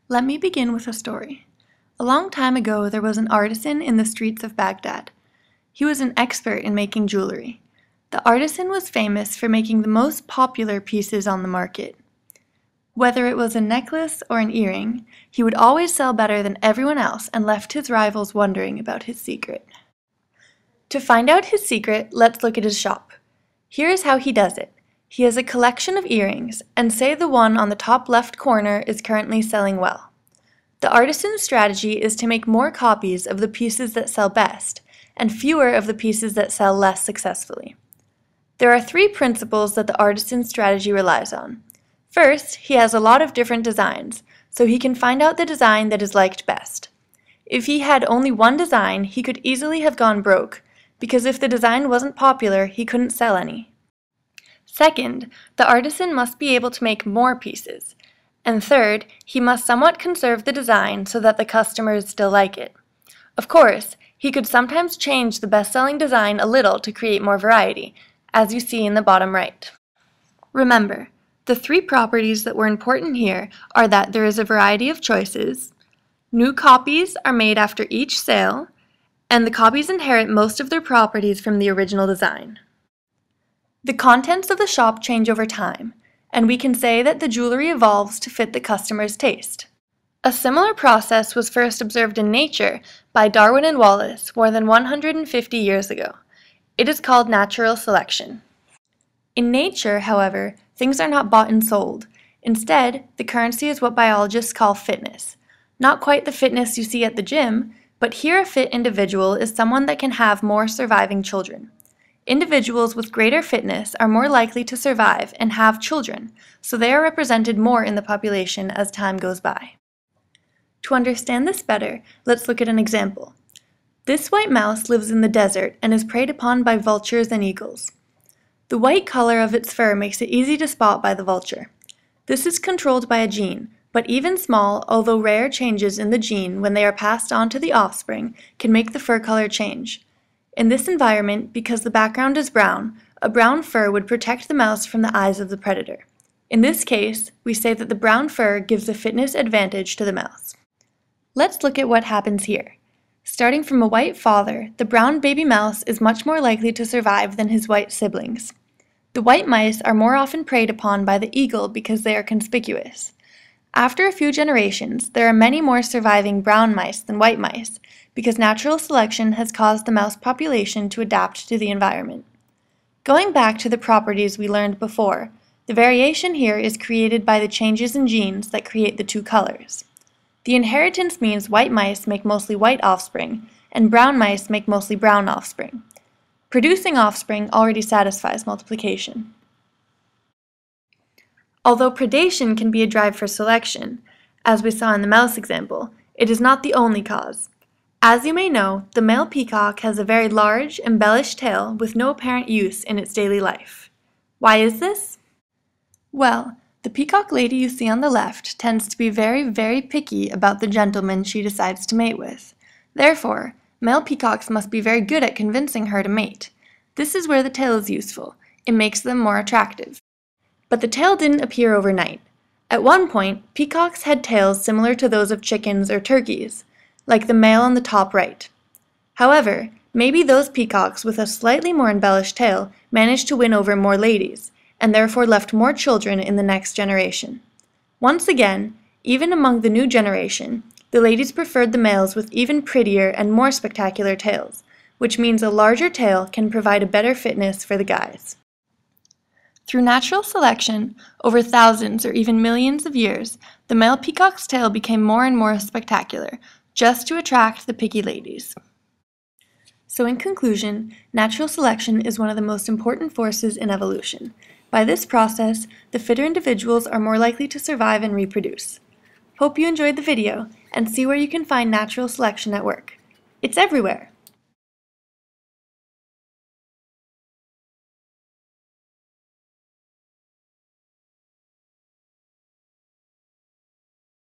Let me begin with a story. A long time ago, there was an artisan in the streets of Baghdad. He was an expert in making jewelry. The artisan was famous for making the most popular pieces on the market. Whether it was a necklace or an earring, he would always sell better than everyone else and left his rivals wondering about his secret. To find out his secret, let's look at his shop. Here is how he does it. He has a collection of earrings, and say the one on the top left corner is currently selling well. The artisan's strategy is to make more copies of the pieces that sell best, and fewer of the pieces that sell less successfully. There are three principles that the artisan's strategy relies on. First, he has a lot of different designs, so he can find out the design that is liked best. If he had only one design, he could easily have gone broke, because if the design wasn't popular, he couldn't sell any. Second, the artisan must be able to make more pieces. And third, he must somewhat conserve the design so that the customers still like it. Of course, he could sometimes change the best-selling design a little to create more variety, as you see in the bottom right. Remember, the three properties that were important here are that there is a variety of choices, new copies are made after each sale, and the copies inherit most of their properties from the original design. The contents of the shop change over time, and we can say that the jewelry evolves to fit the customer's taste. A similar process was first observed in nature by Darwin and Wallace more than 150 years ago. It is called natural selection. In nature, however, things are not bought and sold. Instead, the currency is what biologists call fitness. Not quite the fitness you see at the gym, but here a fit individual is someone that can have more surviving children. Individuals with greater fitness are more likely to survive and have children, so they are represented more in the population as time goes by. To understand this better, let's look at an example. This white mouse lives in the desert and is preyed upon by vultures and eagles. The white color of its fur makes it easy to spot by the vulture. This is controlled by a gene, but even small, although rare changes in the gene when they are passed on to the offspring can make the fur color change. In this environment, because the background is brown, a brown fur would protect the mouse from the eyes of the predator. In this case, we say that the brown fur gives a fitness advantage to the mouse. Let's look at what happens here. Starting from a white father, the brown baby mouse is much more likely to survive than his white siblings. The white mice are more often preyed upon by the eagle because they are conspicuous. After a few generations, there are many more surviving brown mice than white mice, because natural selection has caused the mouse population to adapt to the environment. Going back to the properties we learned before, the variation here is created by the changes in genes that create the two colors. The inheritance means white mice make mostly white offspring, and brown mice make mostly brown offspring. Producing offspring already satisfies multiplication. Although predation can be a drive for selection, as we saw in the mouse example, it is not the only cause. As you may know, the male peacock has a very large, embellished tail with no apparent use in its daily life. Why is this? Well, the peacock lady you see on the left tends to be very, very picky about the gentleman she decides to mate with. Therefore, male peacocks must be very good at convincing her to mate. This is where the tail is useful. It makes them more attractive. But the tail didn't appear overnight. At one point, peacocks had tails similar to those of chickens or turkeys, like the male on the top right. However, maybe those peacocks with a slightly more embellished tail managed to win over more ladies, and therefore left more children in the next generation. Once again, even among the new generation, the ladies preferred the males with even prettier and more spectacular tails, which means a larger tail can provide a better fitness for the guys. Through natural selection, over thousands or even millions of years, the male peacock's tail became more and more spectacular, just to attract the picky ladies. So in conclusion, natural selection is one of the most important forces in evolution. By this process, the fitter individuals are more likely to survive and reproduce. Hope you enjoyed the video, and see where you can find natural selection at work. It's everywhere!